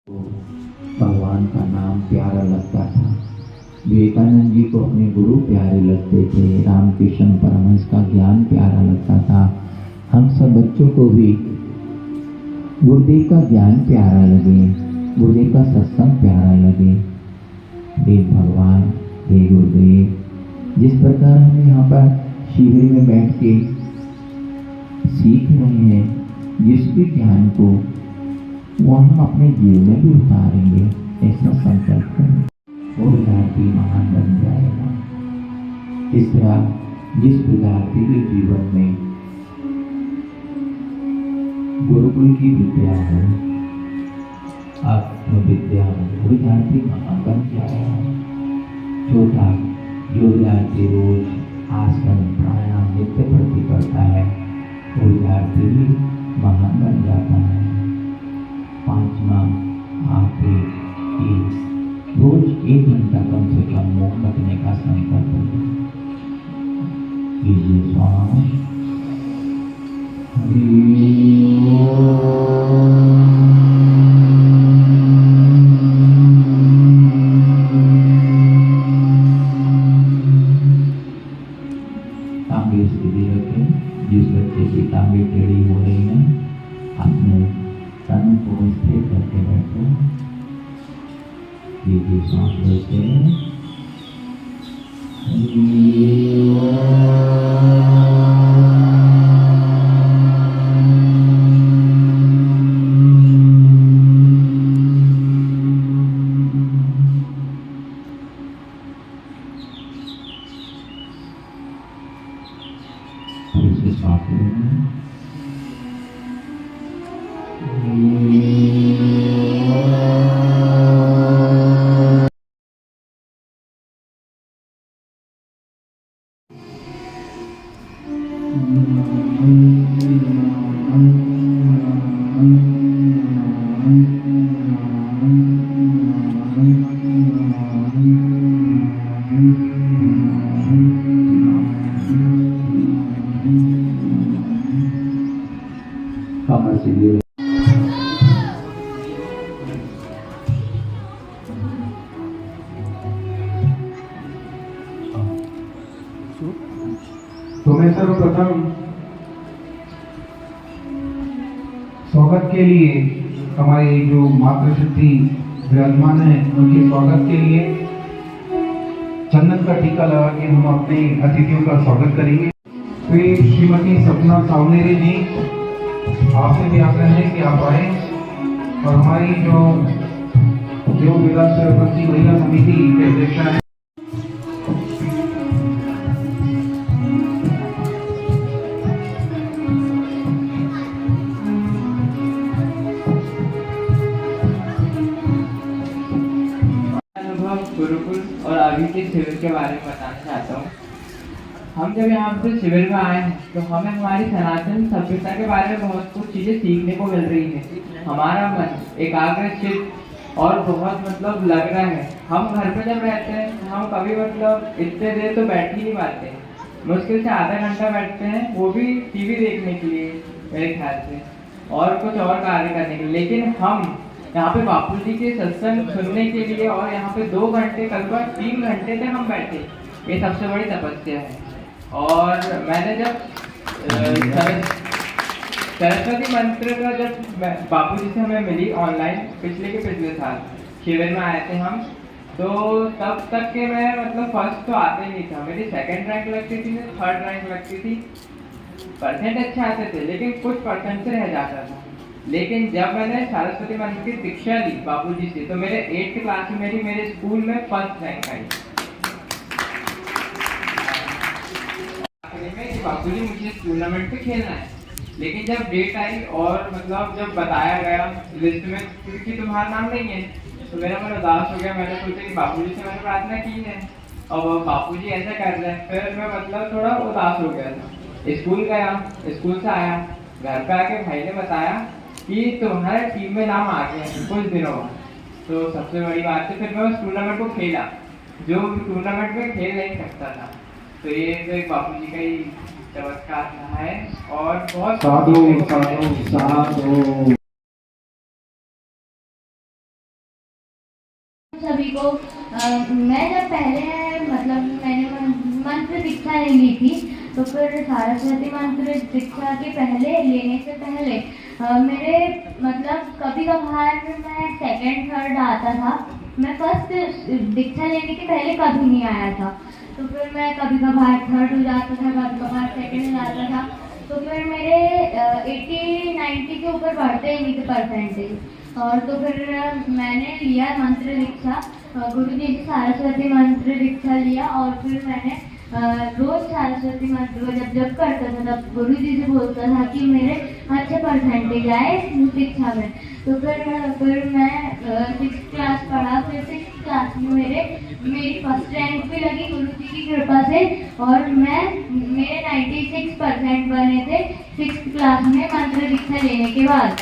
तो भगवान का नाम प्यारा लगता था। विवेकानंद जी को अपने गुरु प्यारे लगते थे। रामकृष्ण परमहंस का ज्ञान प्यारा लगता था। हम सब बच्चों को भी गुरुदेव का ज्ञान प्यारा लगे, गुरुदेव का सत्संग प्यारा लगे। हे भगवान, हे गुरुदेव, जिस प्रकार हम यहाँ पर शिविर में बैठ के सीख रहे हैं, जिस भी ज्ञान को वो हम अपने जीवन में भी उतारेंगे, ऐसा संकल्प करें। वो विद्यार्थी महान बन जाएगा। इस तरह जिस विद्यार्थी के जीवन में गुरुकुल की विद्या हो, आत्मविद्या हो, वो विद्यार्थी महान बन जाएगा। छोटा जो विद्यार्थी रोज आसन प्राणायाम नित्य प्रति करता है, वो विद्यार्थी भी महान बन जाता है। पांचवा आखिरी, रोज 1 घंटा कम से कम मुंह कटने का संकल्प कीजिए। श्वास तांबे स्थिति रखें। जिस बच्चे की तांबे टेढ़ी हो रही है, अपने तन को स्थिर करके बैठो। ये सांस लेते हैं। इसे सांस लेना। तो मैं सर्वप्रथम स्वागत के लिए हमारे जो मातृशक्ति विराजमान है, उनके स्वागत के लिए चंदन का टीका लगा के हम अपने अतिथियों का स्वागत करेंगे। तो ये श्रीमती सपना सावनेरी जी, आपसे भी आग्रह है कि आप आए और हमारी जो विराज सरपंची महिला समिति के अध्यक्षा है, गुरुकुल और अभी के शिविर के बारे में बताना चाहता हूँ। हम जब यहाँ पे शिविर में आए हैं तो हमें हमारी सनातन सभ्यता के बारे में बहुत कुछ चीजें सीखने को मिल रही है। हमारा मन एकाग्र चित्त और बहुत लग रहा है। हम घर पे जब रहते हैं तो हम कभी इतने देर तो बैठ ही नहीं पाते, मुश्किल से आधा घंटा बैठते हैं, वो भी टीवी देखने के लिए मेरे ख्याल से, और कुछ और कार्य करने के लिए। लेकिन हम यहाँ पे बापू जी के सत्संग सुनने के लिए और यहाँ पे 2 घंटे करीब 3 घंटे तक हम बैठे, ये सबसे बड़ी तपस्या है। और मैंने जब सरस्वती मंत्र का जब बापू जी से हमें मिली ऑनलाइन पिछले साल शिविर में आए थे हम, तो तब तक के मैं फर्स्ट तो आते नहीं था, मेरी 2nd रैंक लगती थी, 3rd रैंक लगती थी, परसेंट अच्छे आते थे, लेकिन कुछ परसेंट से रह जाता था। लेकिन जब मैंने सरस्वती मंत्र की दीक्षा ली बापूजी से, तो मेरे 8th क्लास में मेरे स्कूल में 1st रैंक आई। बापूजी मुझे टूर्नामेंट पे खेलना है, लेकिन जब डेट आई और जब बताया गया लिस्ट में कि तुम्हारा नाम नहीं है, तो मेरा मन उदास हो गया। मैंने सोचा कि बापूजी से मैंने प्रार्थना की है और बापूजी ऐसा कर रहे हैं, फिर मैं थोड़ा उदास हो गया था। स्कूल गया, स्कूल से आया, घर पे आके भाई ने बताया कि तुम्हारे टीम में नाम आ गया है कुछ दिनों बाद। तो सबसे बड़ी बात है, फिर मैं उस टूर्नामेंट को खेला जो टूर्नामेंट में खेल नहीं सकता था। तो ये तो एक बापूजी का ही चमत्कार रहा है और बहुत साधु साधु साधु। सभी को मैं जब पहले मतलब मैंने मंत्र दीक्षा नहीं ली थी, तो फिर सरस्वती मंत्र दीक्षा के पहले लेने से पहले मेरे मतलब कभी कभार मैं सेकंड थर्ड आता था। मैं फर्स्ट दीक्षा लेने के पहले कभी नहीं आया था, तो फिर मैं कभी कभार थर्ड हो जाता था, कभी कभार सेकंड हो जाता था। तो फिर मेरे 80-90 के ऊपर बढ़ते ही नहीं थे परसेंटेज। और तो फिर मैंने लिया मंत्र दीक्षा, गुरुजी से सरस्वती मंत्र दीक्षा लिया। और फिर मैंने रोज सरस्वती मंत्र जब करता था तब गुरुजी से बोलता था कि मेरे अच्छे परसेंटेज आए दीक्षा में। तो फिर मैं 6th क्लास पढ़ा, फिर 6th क्लास में मेरी फर्स्ट रैंक भी लगी गुरुजी की कृपा से। और मेरे 96% बने थे 6th क्लास में मंत्र दीक्षा लेने के बाद।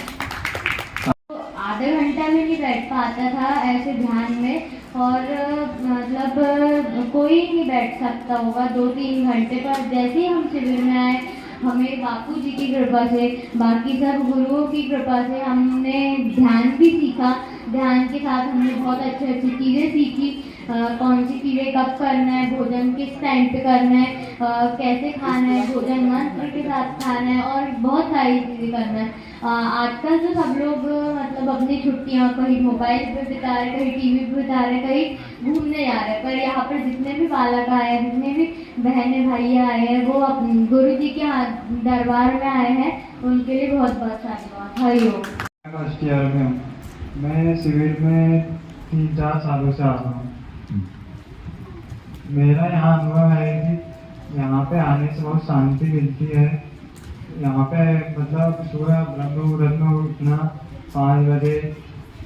आधे घंटा में नहीं बैठ पाता था ऐसे ध्यान में, और मतलब कोई नहीं बैठ सकता होगा 2-3 घंटे पर। जैसे ही हम शिविर में आए, हमें बापू जी की कृपा से, बाकी सब गुरुओं की कृपा से हमने ध्यान भी सीखा। ध्यान के साथ हमने बहुत अच्छी चीज़ें सीखी, कौन सी चीज़ें कब करना है, भोजन किस टाइम पे करना है, कैसे खाना है, भोजन मंत्र के साथ खाना है, और बहुत सारी चीज़ें करना है। आजकल तो सब लोग मतलब अपनी छुट्टियाँ कहीं मोबाइल पे बिता रहे, कहीं टीवी पे बिता रहे, कहीं घूमने जा रहे। पर यहाँ पर जितने भी बालक आए हैं, जितने भी बहनें भैया आए हैं, वो गुरु जी के दरबार में आए हैं, उनके लिए बहुत बहुत धन्यवाद। हरिओम। फर्स्ट ईयर में हूँ। मैं शिविर में 3-4 सालों से आ रहा हूँ। मेरा यहाँ अनुभव है कि यहाँ पे आने से बहुत शांति मिलती है। यहाँ पे मतलब सुबह ब्रह्म मुहूर्त में उठना, 5 बजे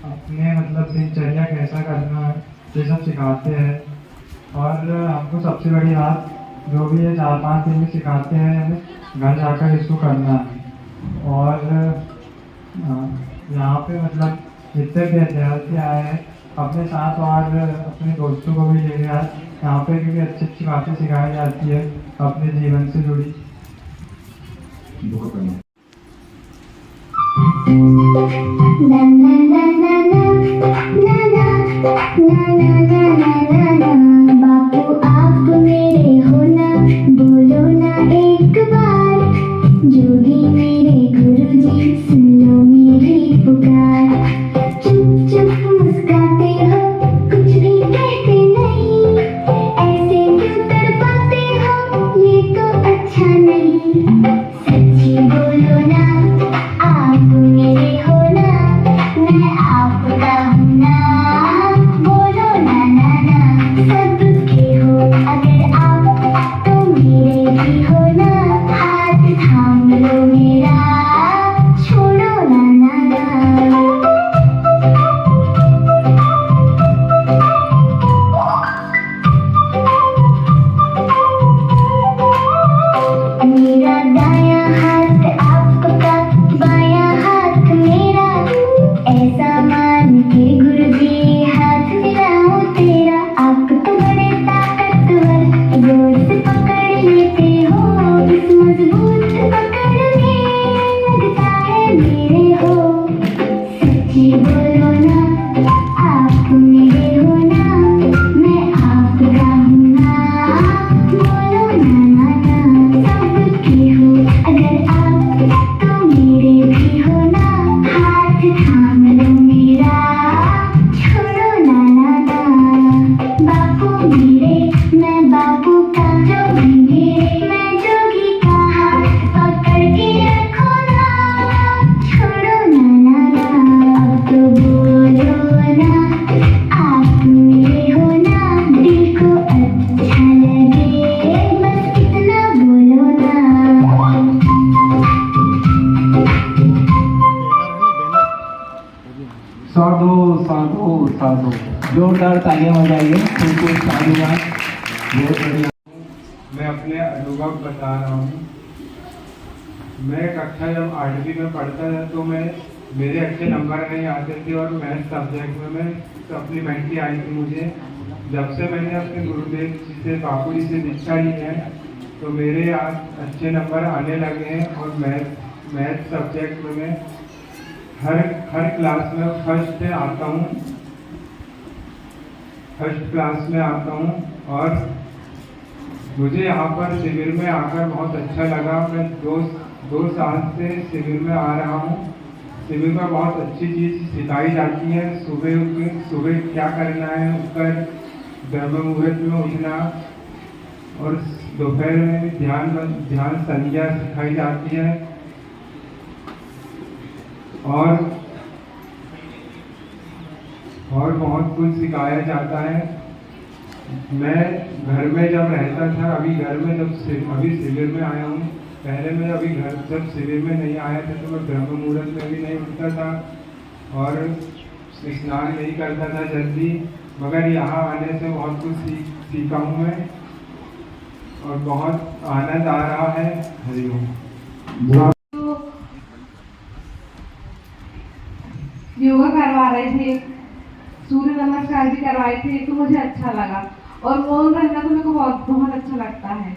अपने मतलब दिनचर्या कैसा करना है ये सब सिखाते हैं। और हमको सबसे बड़ी बात जो भी है 4-5 दिन में सिखाते हैं, हमें घर जाकर इसको करना है। और यहाँ पे मतलब जितने भी विद्यार्थी आए हैं अपने साथ और अपने दोस्तों को भी लेके आए यहाँ पे, क्योंकि अच्छी अच्छी बातें सिखाई जाती है अपने जीवन से जुड़ी। बापू आप मेरे हो ना, बोलो ना एक बार, जोगी मेरे गुरुजी सुन लो मेरी पुकार। चुप चुप मुस्काते हो, कुछ भी कहते नहीं, ऐसे क्यों तड़पाते हो, ये तो अच्छा नहीं। सच्ची बोलो ना, आप मेरे हो ना, मैं आपका हूँ ना, बोलो ना ना ना। सबके हो अगर आप तो मेरे भी हो ना, हाथ थाम लो मेरा, छोड़ो ना ना ना। मेरा दायां हाथ आपका, बायां हाथ मेरा, ऐसा मान के गुरुजी हाथ मिलाऊं तेरा। आप तो बड़े ताकतवर, जोर से पकड़ लेते हो, इस मजबूत पकड़ में लगता है मेरे हो। सच्ची बोलो ना, आप मेरे हो ना, मैं आपका हूँ ना, बोलो ना ना ना। सबके हो अगर आप तो मेरे भी हो ना, हाथ थाम लो मेरा, छोड़ो ना ना ना। बापू मेरे, मैं बापू का जोगी मेरे, मैं जोगी का हाथ पकड़ के रखो ना, छोड़ो ना ना ना। अब तो बोलो ना, आप मेरे हो ना, दिल को अच्छा लगे, बस इतना बोलो ना। साधु साधु साधु। जोरदार तालियां बजाइए, खूब साधुवाद, बहुत बढ़िया। मैं अपने अनुभव बता रहा हूँ। मैं कक्षा जब 8वीं में पढ़ता था तो मेरे अच्छे नंबर नहीं आते थे, और मैथ सब्जेक्ट में मैं सप्लीमेंट्री आई थी मुझे। जब से मैंने अपने गुरुदेव जी से, बापू जी से दीक्षा ली है, तो मेरे आज अच्छे नंबर आने लगे हैं। और मैथ सब्जेक्ट में मैं हर क्लास में फर्स्ट पे आता हूँ। फर्स्ट क्लास में आता हूँ और मुझे यहाँ पर शिविर में आकर बहुत अच्छा लगा। मैं दो साल से शिविर में आ रहा हूँ। शिविर में बहुत अच्छी चीज़ सिखाई जाती है। सुबह क्या करना है, उठकर ब्रह्म मुहूर्त में उठना, और दोपहर में ध्यान संध्या सिखाई जाती है। और बहुत कुछ सिखाया जाता है। मैं घर में जब रहता था, अभी शिविर में आया हूँ। पहले मैं जब शिविर में नहीं आया था तो मैं ब्रह्म मुहूर्त में भी नहीं उठता था और स्नान नहीं करता था जल्दी, मगर यहाँ आने से बहुत कुछ सीखा हूँ मैं और बहुत आनंद आ रहा है। हरिओम। योगा करवा रहे थे, सूर्य नमस्कार भी करवाए थे, तो मुझे अच्छा लगा। और मौन रहना तो मेरे को बहुत अच्छा लगता है।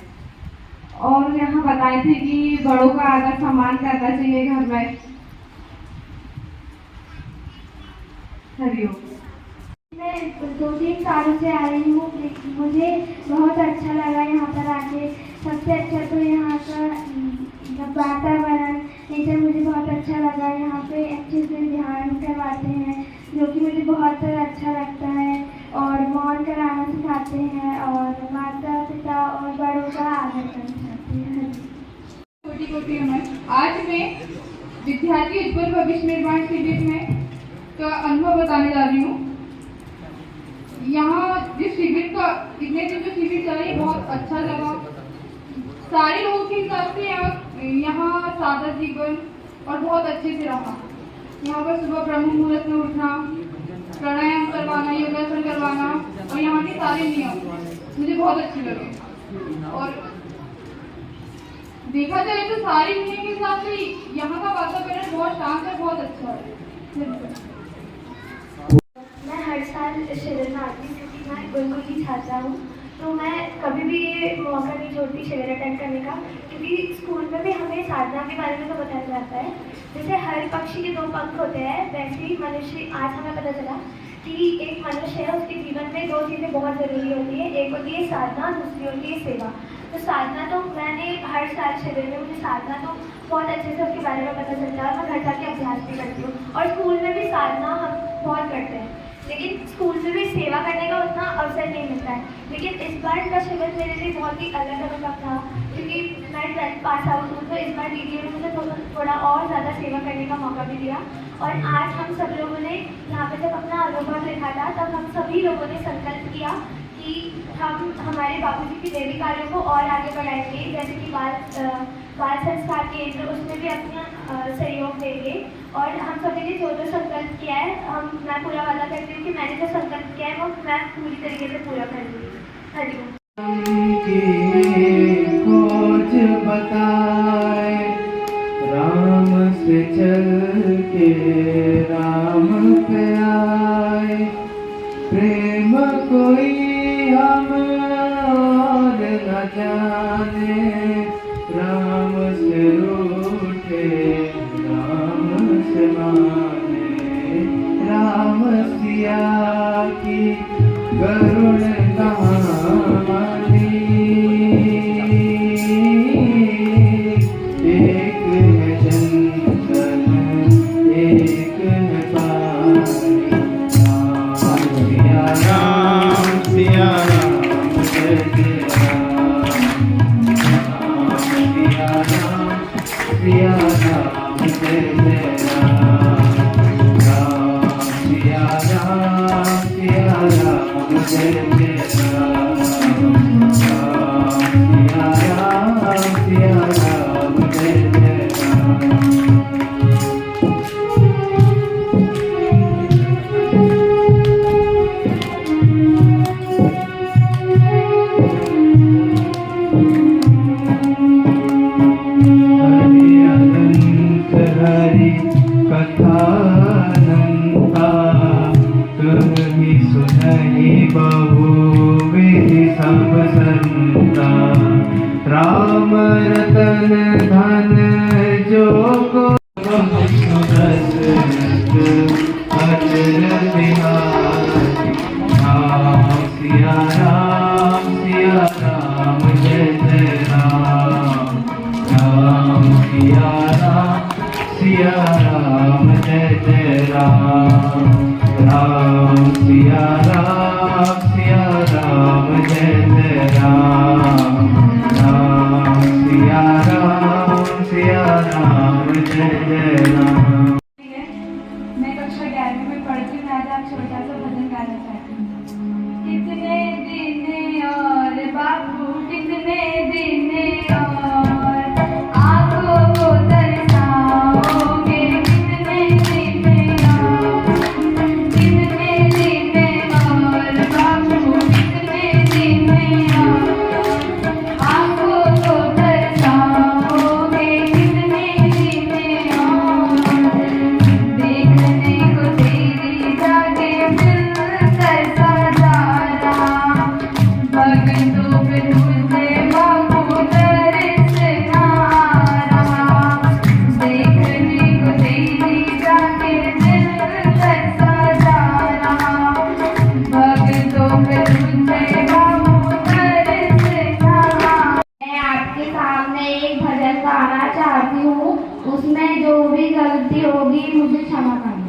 और यहाँ बताए थे कि बड़ों का आदर सम्मान करना चाहिए घर में। हरिओम। मैं 2-3 सालों से आ रही हूँ। मुझे बहुत अच्छा लगा यहाँ पर आके। सबसे अच्छा तो यहाँ का वातावरण, नेचर मुझे बहुत अच्छा लगा। यहाँ पे अच्छे से ध्यान करवाते हैं जो कि मुझे बहुत अच्छा लगता है, और मौन कराना सिखाते हैं, और माता पिता और बड़ों का आदर करना सिखाते हैं। छोटी उम्र। आज मैं विद्यार्थी उज्ज्वल भविष्य निर्माण शिविर में का अनुभव बताने जा रही हूँ। यहाँ जिस शिविर का इतने दिन जो शिविर चला, ये बहुत अच्छा लगा। सारे लोगों के हिसाब से यहाँ सादा जीवन और बहुत अच्छे से रहा। यहाँ पर सुबह ब्रह्म मुहूर्त में उठना, प्राणायाम करवाना, योगासन करवाना, और यहाँ के सारे नियम मुझे बहुत अच्छे लगे। और देखा जाए तो सारे नियम के हिसाब से यहाँ का वातावरण बहुत शांत और बहुत अच्छा है। मैं हर साल शिविर में आती हूँ क्योंकि मैं गुरुकुल की छात्रा हूँ, तो मैं कभी भी ये मौका नहीं छोड़ती शिविर अटेंड करने का, क्योंकि स्कूल में भी हमें साधना के बारे में तो बताया जाता है। जैसे हर पक्षी के 2 पंख होते हैं, वैसे ही मनुष्य, आज हमें पता चला कि एक मनुष्य है, उसके जीवन में 2 चीज़ें बहुत ज़रूरी होती है। एक होती है साधना, दूसरी होती है सेवा। तो साधना तो मैंने हर साल शिविर में, मुझे साधना तो बहुत अच्छे से उसके बारे में पता चलता है। मैं घर जाके अभ्यास भी करती हूँ, और स्कूल में भी साधना हम बहुत करते हैं, लेकिन स्कूल में भी सेवा करने का उतना अवसर नहीं मिलता है। लेकिन इस बार का शिविर मेरे लिए बहुत ही अलग अनुभव था, क्योंकि मैं 12th पास आउट हूँ, तो इस बार दीदी ने मुझे थोड़ा और ज़्यादा सेवा करने का मौका भी दिया। और आज हम सब लोगों ने यहाँ पे जब अपना अनुभव लिखा था, तब हम सभी लोगों ने संकल्प किया कि हम हमारे बाबूजी की दैनिक कार्यों को और आगे बढ़ाएंगे, जैसे कि बाल संस्कार केंद्र, उसमें भी अपना सहयोग देंगे। और हम सभी ने जो संकल्प किया है, मैं पूरा वादा करती हूँ कि मैंने जो संकल्प किया है वो मैं पूरी तरीके से पूरा करूँगी। हरिओम। खोज बताए राम से चल के राम पे आए, प्रेम कोई हम और न जाने, राम से रूठे राम से माने, राम सिया की करुण कहानी, एक है जंगल एक है पानी, राम सिया राम जय जय राम, सिया राम जय जय राम, सिया राम जय जय राम, सिया राम जय जय राम। हरि कथानंता तुम्हि सुनहि बहुविधि सब संता, राम रतन धन जो को अचर बिहारी, छोटा सा भजन गाना चाहती हूँ। कितने दिन और बाबू कितने दिन और आंखों को तरसाओगे, कितने दिन और बाबू कितने दिन और आंखों को तरसाओगे, कितने दिन और देखने को तेरी जाके दिल करता जा रहा, भगतों पे तुझे बाबू तरसना रहा, देखने को तेरी जाके दिल करता जा रहा, भगतों पे तुझे बाबू तरसना। मैं आपके सामने एक भजन गाना चाहती हूँ, उसमें जो भी गलती होगी मुझे क्षमा करना।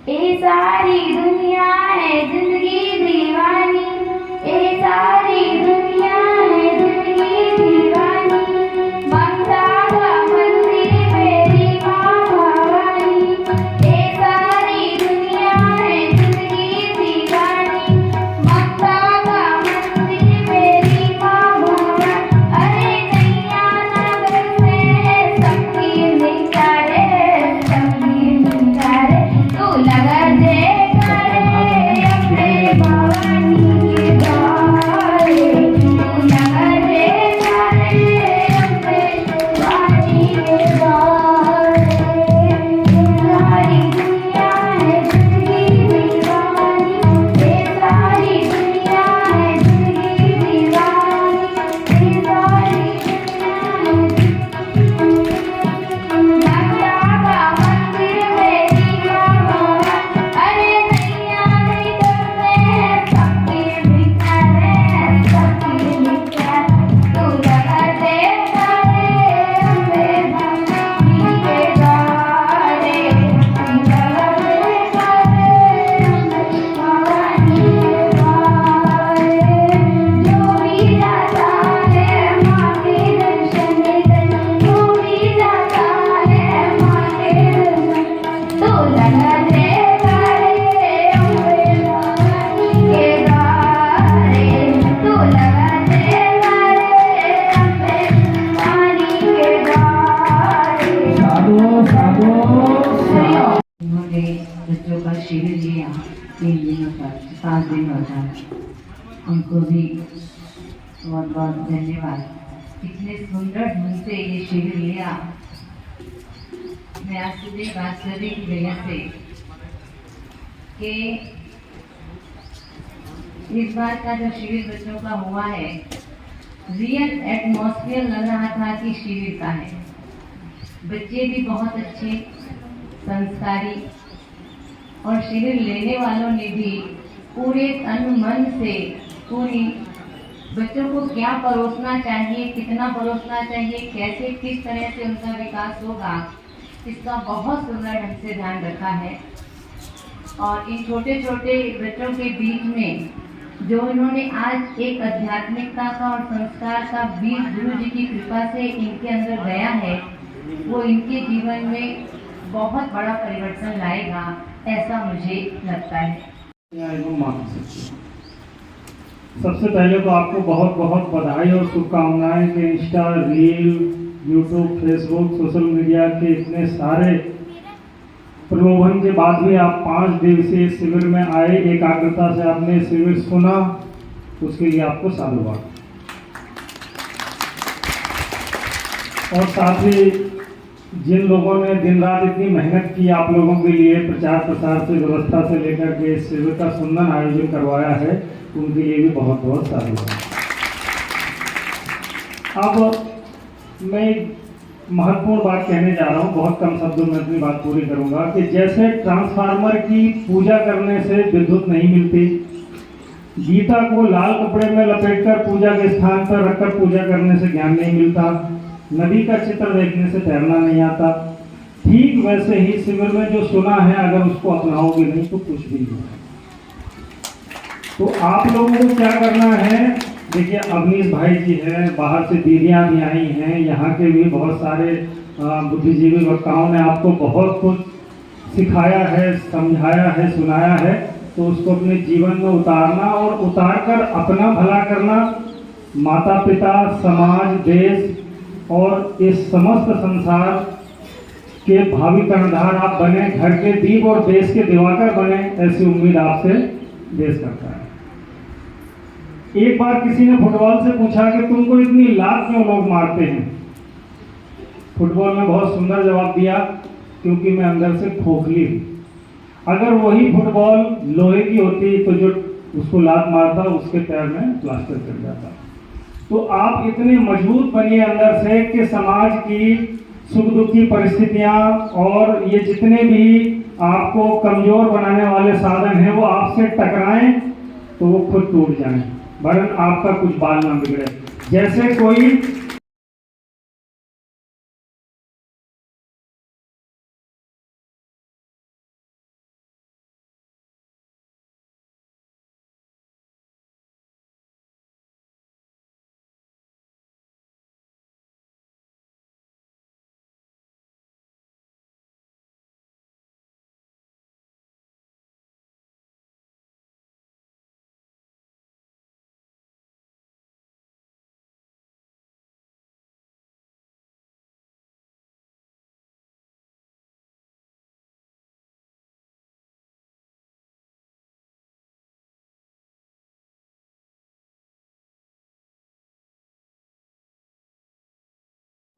ये सारी दुनिया है जिंदगी दीवानी, ये सारी दुनिया है जिंदगी दीवानी, ममता का मंदिर मेरी माँ भवानी, ये सारी दुनिया है जिंदगी दीवानी, ममता का मंदिर मेरी माँ भवानी। अरे नैया नगर से सबकी निकारे, सबकी निकारे, तू लगा दे करे अपने भवानी के द्वारे, तू लगा दे करे अपने भवानी के द्वारे। सारी दुनिया है जिंदगी दीवानी, ये सारी दुनिया है जिंदगी दीवानी, ये सारी दुनिया है ममता का मंदिर मेरी माँ भवानी। अरे नैया नहीं करते हैं सबकी भिखारे, सबकी भिखारे, तू लगा दे करे अपने भवानी के द्वारे, तू लगा दे करे अपने भवानी के द्वारे। जो भी जाता है माँ के दर्शन करने, जो भी जाता है माँ के दर्शन, तो लगा दे करे अपने भवानी के द्वारे, तो लगा दे करे अपने भवानी के द्वारे। उन्होंने बच्चों का शिविर लिया 3 दिनों तक, 7 दिनों तक, उनको भी बहुत बहुत धन्यवाद। इतने सुंदर ढंग से ये शिविर लिया। मैं आज सुबह बात कर रही थी भैया से कि इस बार का जो शिविर बच्चों का हुआ है, रियल एटमॉस्फेयर लग रहा था कि शिविर का है। बच्चे भी बहुत अच्छे, संस्कारी, और शिविर लेने वालों ने भी पूरे तन मन से पूरी बच्चों को क्या परोसना चाहिए, कितना परोसना चाहिए, कैसे किस तरह से उनका विकास होगा, इसका बहुत सुंदर ढंग से ध्यान रखा है। और इन छोटे छोटे बच्चों के बीच में जो इन्होंने आज एक आध्यात्मिकता का और संस्कार का बीज गुरु जी की कृपा से इनके अंदर गया है, वो इनके जीवन में बहुत बड़ा परिवर्तन लाएगा, ऐसा मुझे लगता है। सबसे पहले तो आपको बहुत बहुत बधाई और शुभकामनाएं कि Insta, reel, YouTube, Facebook, social media के इतने सारे प्रलोभन के बाद भी आप 5 दिवसीय शिविर में आए, एकाग्रता से आपने शिविर सुना, उसके लिए आपको साधुवाद। और साथ ही जिन लोगों ने दिन रात इतनी मेहनत की आप लोगों के लिए, प्रचार प्रसार से व्यवस्था से लेकर के शिविर का सुंदर आयोजन करवाया है, उनके लिए भी बहुत बहुत साधुवाद। अब मैं एक महत्वपूर्ण बात कहने जा रहा हूँ, बहुत कम शब्दों में अपनी बात पूरी करूंगा कि जैसे ट्रांसफार्मर की पूजा करने से विद्युत नहीं मिलती, गीता को लाल कपड़े में लपेटकर पूजा के स्थान पर रखकर पूजा करने से ज्ञान नहीं मिलता, नदी का चित्र देखने से तैरना नहीं आता, ठीक वैसे ही शिविर में जो सुना है अगर उसको अपनाओगे नहीं तो कुछ भी नहीं। तो आप लोगों को क्या करना है, देखिए अवनीश भाई जी हैं, बाहर से दीदियां भी आई हैं, यहाँ के भी बहुत सारे बुद्धिजीवी वक्ताओं ने आपको बहुत कुछ सिखाया है, समझाया है, सुनाया है, तो उसको अपने जीवन में उतारना और उतार कर अपना भला करना, माता पिता, समाज, देश और इस समस्त संसार के भावी कर्णधार आप बने, घर के दीप और देश के दिवाकर बने, ऐसी उम्मीद आपसे देश करता है। एक बार किसी ने फुटबॉल से पूछा कि तुमको इतनी लात क्यों लोग मारते हैं? फुटबॉल ने बहुत सुंदर जवाब दिया, क्योंकि मैं अंदर से खोखली हूं। अगर वही फुटबॉल लोहे की होती तो जो उसको लात मारता उसके पैर में प्लास्टर चढ़ जाता। तो आप इतने मजबूत बनिए अंदर से कि समाज की सुख दुख की परिस्थितियां और ये जितने भी आपको कमजोर बनाने वाले साधन हैं वो आपसे टकराएं तो वो खुद टूट जाएं, वरन आपका कुछ बाल ना बिगड़े। जैसे कोई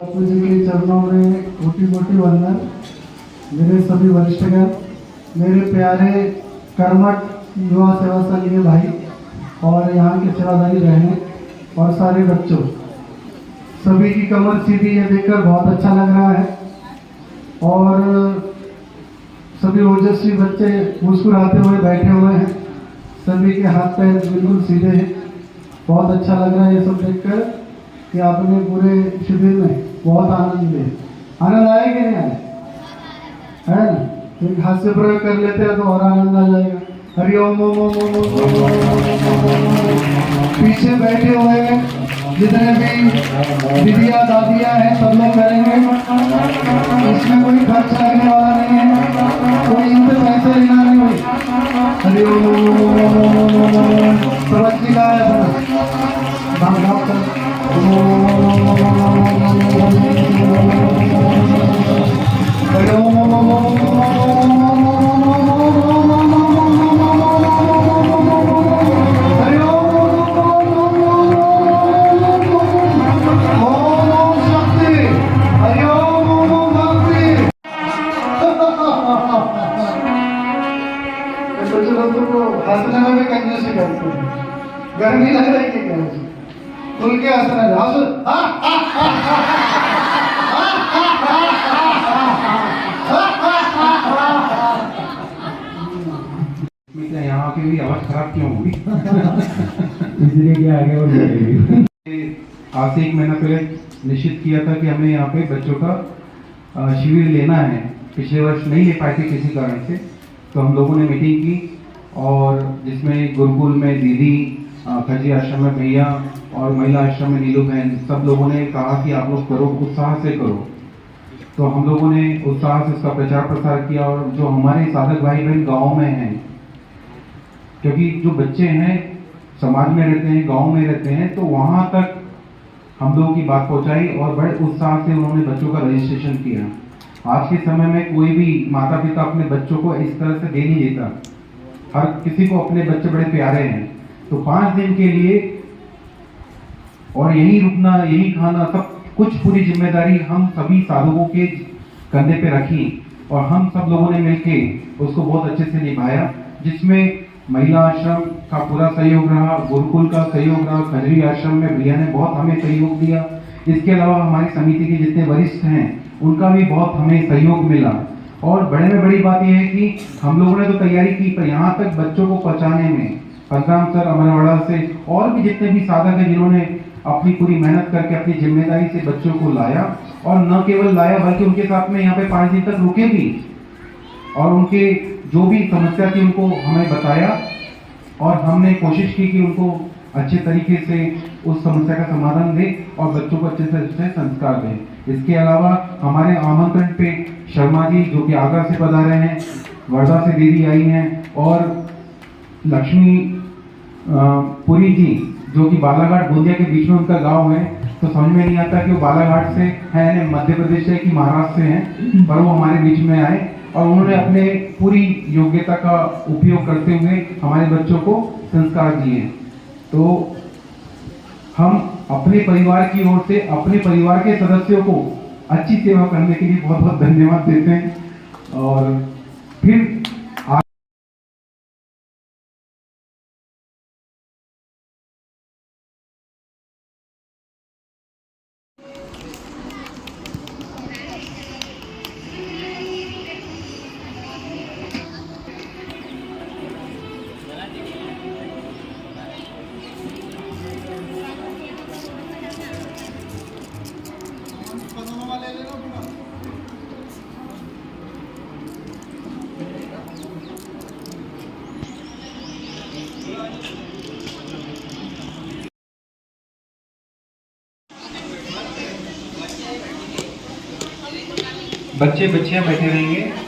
बापू जी के चरणों में कोटि कोटि वंदन। मेरे सभी वरिष्ठगण, मेरे प्यारे कर्मठ युवा सेवा संघ भाई और यहाँ के सेवादारी बहनें और सारे बच्चों, सभी की कमर सीधी ये देखकर बहुत अच्छा लग रहा है और सभी ओजस्वी बच्चे मुस्कुराते हुए बैठे हुए हैं, सभी के हाथ पैर बिल्कुल सीधे हैं। बहुत अच्छा लग रहा है ये सब देखकर कि आपने पूरे शिविर में बहुत आनंद लिया। आनंद आया कि नहीं आया? है ना? एक हाथ से प्रयोग कर लेते हैं तो और आनंद आ जाएगा। हरिओम ओम ओम ओम ओम ओम ओम। पीछे बैठे हुए जितने भी दीदियाँ दादियाँ हैं सब लोग करेंगे, इसमें कोई खर्च लगने वाला नहीं है, कोई इनसे पैसे लेना नहीं हुई। हरिओम ओम ओम ओम ओम ओम। समझ का है हंसने में भी कंजूसी करते हैं, गर्मी लग रही है क्या? खुल के हंसना यहाँ की भी आवाज खराब क्यों हुई? इसलिए कि आगे और बढ़ेगी। आज से 1 महीना पहले निश्चित किया था कि हमें यहाँ पे बच्चों का शिविर लेना है। पिछले वर्ष नहीं ले पाए थे किसी कारण से, तो हम लोगों ने मीटिंग की और जिसमें गुरुकुल में दीदी, खजी आश्रम में भैया और महिला आश्रम में नीलू बहन, सब लोगों ने कहा कि आप लोग करो, उत्साह से करो। तो हम लोगों ने उत्साह से इसका प्रचार प्रसार किया और जो हमारे साधक भाई बहन गाँव में हैं, क्योंकि जो बच्चे हैं समाज में रहते हैं, गाँव में रहते हैं, तो वहाँ तक हम लोगों की बात पहुँचाई और बड़े उत्साह से उन्होंने बच्चों का रजिस्ट्रेशन किया। आज के समय में कोई भी माता पिता अपने बच्चों को इस तरह से दे नहीं देता, हर किसी को अपने बच्चे बड़े प्यारे हैं। तो 5 दिन के लिए और यहीं रुकना, यहीं खाना, सब कुछ पूरी जिम्मेदारी हम सभी साधकों के कंधे पे रखी और हम सब लोगों ने मिलके उसको बहुत अच्छे से निभाया, जिसमें महिला आश्रम का पूरा सहयोग रहा, गुरुकुल का सहयोग रहा, खजरी आश्रम में भैया ने बहुत हमें सहयोग दिया। इसके अलावा हमारी समिति के जितने वरिष्ठ हैं उनका भी बहुत हमें सहयोग मिला। और बड़े में बड़ी बात यह है कि हम लोगों ने तो तैयारी की, पर यहाँ तक बच्चों को पहुँचाने में परशुराम सर, अमरवाड़ा से और भी जितने भी साधक हैं जिन्होंने अपनी पूरी मेहनत करके अपनी जिम्मेदारी से बच्चों को लाया, और न केवल लाया बल्कि उनके साथ में यहाँ पे 5 दिन तक रुके भी और उनके जो भी समस्या थी उनको हमें बताया और हमने कोशिश की कि उनको अच्छे तरीके से उस समस्या का समाधान दे और बच्चों को अच्छे से अच्छे संस्कार दें। इसके अलावा हमारे आमंत्रण पे शर्मा जी जो कि आगरा से पधारे हैं, वर्धा से दीदी आई हैं और लक्ष्मी पुरी जी जो कि बालाघाट गोंदिया के बीच में उनका गांव है, तो समझ में नहीं आता कि वो बालाघाट से है यानी मध्य प्रदेश से कि महाराष्ट्र से हैं, पर वो हमारे बीच में आए और उन्होंने अपने पूरी योग्यता का उपयोग करते हुए हमारे बच्चों को संस्कार दिए। तो हम अपने परिवार की ओर से अपने परिवार के सदस्यों को अच्छी सेवा करने के लिए बहुत बहुत धन्यवाद देते हैं और फिर बच्चे बच्चियां बैठे रहेंगे।